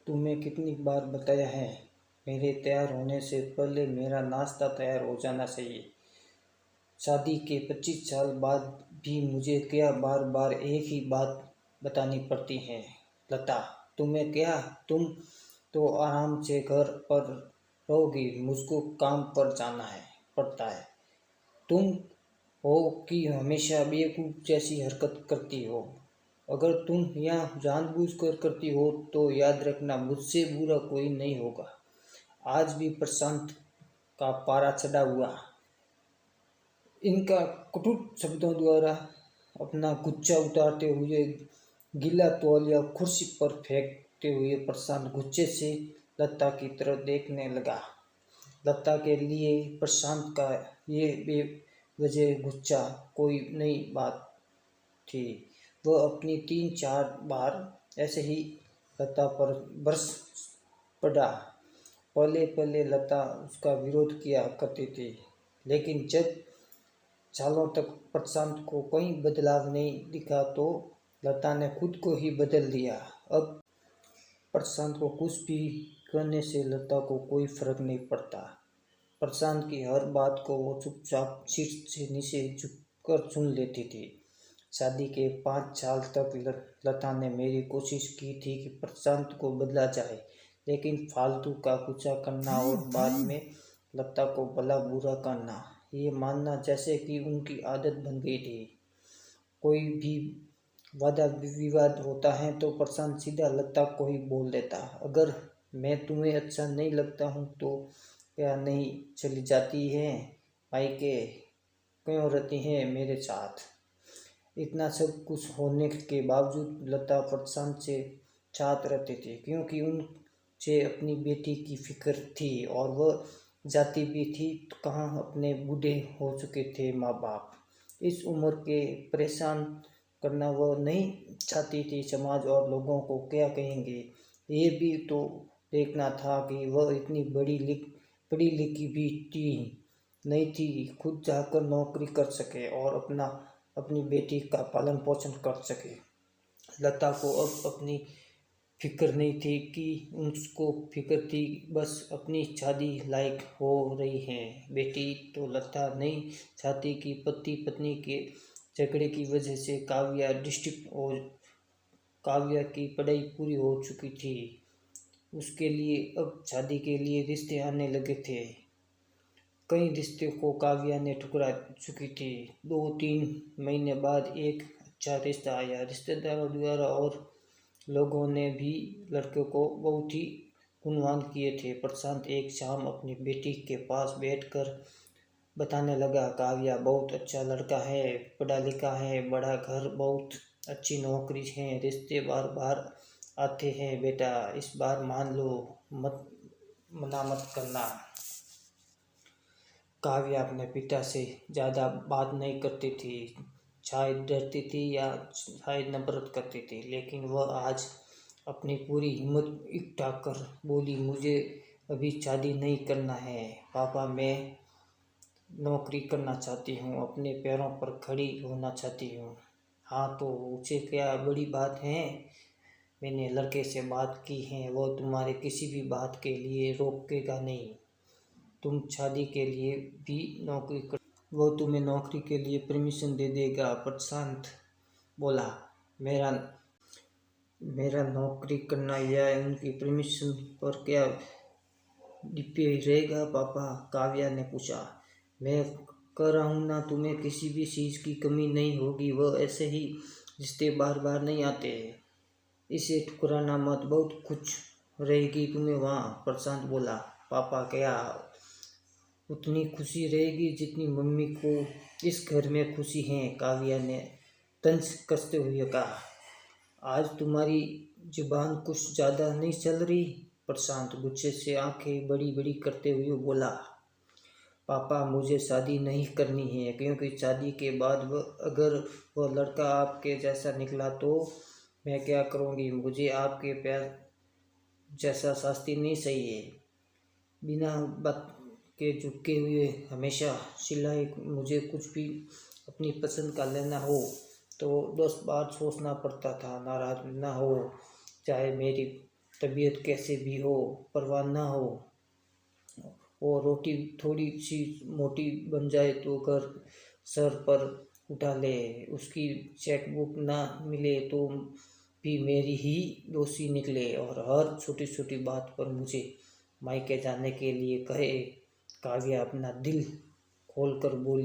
तुम्हें कितनी बार बताया है, मेरे तैयार होने से पहले मेरा नाश्ता तैयार हो जाना चाहिए। शादी के 25 साल बाद भी मुझे क्या बार बार एक ही बात बतानी पड़ती है। लता, तुम्हें क्या, तुम तो आराम से घर पर रहोगी, मुझको काम पर जाना है पड़ता है। तुम हो कि हमेशा बेवकूफ़ जैसी हरकत करती हो। अगर तुम यह जानबूझकर करती हो तो याद रखना, मुझसे बुरा कोई नहीं होगा। आज भी प्रशांत का पारा चढ़ा हुआ। इनका कटुट शब्दों द्वारा अपना गुस्सा उतारते हुए गीला तौलिया कुर्सी पर फेंकते हुए प्रशांत गुस्से से लता की तरफ देखने लगा। लता के लिए प्रशांत का ये बेवजह गुस्सा कोई नई बात थी। वह अपनी 3-4 बार ऐसे ही लता पर बरस पड़ा। पहले पहले लता उसका विरोध किया करती थी, लेकिन जब सालों तक प्रशांत को कोई बदलाव नहीं दिखा तो लता ने खुद को ही बदल दिया। अब प्रशांत को कुछ भी कहने से लता को कोई फर्क नहीं पड़ता। प्रशांत की हर बात को वो चुपचाप सिर से नीचे झुककर सुन लेती थी। शादी के 5 साल तक लता ने मेरी कोशिश की थी कि प्रशांत को बदला जाए, लेकिन फालतू का गुस्सा करना और बाद में लता को भला बुरा करना, ये मानना जैसे कि उनकी आदत बन गई थी। कोई भी वादा विवाद होता है तो प्रशांत सीधा लता को ही बोल देता, अगर मैं तुम्हें अच्छा नहीं लगता हूँ तो क्या नहीं चली जाती है मायके, क्यों रहती हैं मेरे साथ। इतना सब कुछ होने के बावजूद लता प्रशांत से साथ रहती थी, क्योंकि उनसे अपनी बेटी की फिक्र थी और वह जाती भी थी तो कहाँ अपने बूढ़े हो चुके थे माँ बाप। इस उम्र के परेशान करना वह नहीं चाहती थी। समाज और लोगों को क्या कहेंगे ये भी तो देखना था कि वह इतनी पढ़ी लिखी भी थी नहीं थी, खुद जाकर नौकरी कर सके और अपनी बेटी का पालन पोषण कर सके। लता को अब अपनी फिक्र नहीं थी कि उसको फिक्र थी बस अपनी शादी लायक हो रही है बेटी। तो लता नहीं चाहती कि पति पत्नी के झगड़े की वजह से काव्या की पढ़ाई पूरी हो चुकी थी। उसके लिए अब शादी के लिए रिश्ते आने लगे थे। कई रिश्ते को काव्या ने ठुकरा चुकी थी। 2-3 महीने बाद एक अच्छा रिश्ता आया रिश्तेदारों द्वारा और लोगों ने भी लड़के को बहुत ही गुणगान किए थे। प्रशांत एक शाम अपनी बेटी के पास बैठकर बताने लगा, काव्या बहुत अच्छा लड़का है, पढ़ा लिखा है, बड़ा घर, बहुत अच्छी नौकरी है, रिश्ते बार बार आते हैं बेटा, इस बार मान लो, मना मत करना। काव्या अपने पिता से ज़्यादा बात नहीं करती थी, शायद डरती थी या शायद नफरत करती थी, लेकिन वह आज अपनी पूरी हिम्मत इकट्ठा कर बोली, मुझे अभी शादी नहीं करना है पापा, मैं नौकरी करना चाहती हूँ, अपने पैरों पर खड़ी होना चाहती हूँ। हाँ तो उसे क्या बड़ी बात है, मैंने लड़के से बात की है, वो तुम्हारे किसी भी बात के लिए रोकेगा नहीं। तुम शादी के लिए भी नौकरी कर, वो तुम्हें नौकरी के लिए परमिशन दे देगा। प्रशांत बोला, मेरा नौकरी करना या उनकी परमिशन पर क्या डिपेंड रहेगा पापा, काव्या ने पूछा। मैं कह रहा हूँ ना, तुम्हें किसी भी चीज़ की कमी नहीं होगी, वह ऐसे ही रिश्ते बार बार नहीं आते, इसे ठुकराना मत, बहुत कुछ रहेगी तुम्हें वहाँ। प्रशांत बोला, पापा क्या उतनी खुशी रहेगी जितनी मम्मी को इस घर में खुशी है, काव्या ने तंज कसते हुए कहा। आज तुम्हारी जुबान कुछ ज़्यादा नहीं चल रही, प्रशांत गुस्से से आंखें बड़ी बड़ी करते हुए बोला। पापा मुझे शादी नहीं करनी है, क्योंकि शादी के बाद अगर वह लड़का आपके जैसा निकला तो मैं क्या करूँगी, मुझे आपके प्यार जैसा शास्त्री नहीं चाहिए। बिना बात के झुके हुए हमेशा सिलाई, मुझे कुछ भी अपनी पसंद का लेना हो तो 10 बार सोचना पड़ता था, नाराज ना हो चाहे मेरी तबीयत कैसे भी हो, परवाह ना हो, और रोटी थोड़ी सी मोटी बन जाए तो घर सर पर उठा ले, उसकी चेकबुक ना मिले तो भी मेरी ही दोषी निकले, और हर छोटी छोटी बात पर मुझे मायके जाने के लिए कहे। काव्या अपना दिल खोल कर बोली।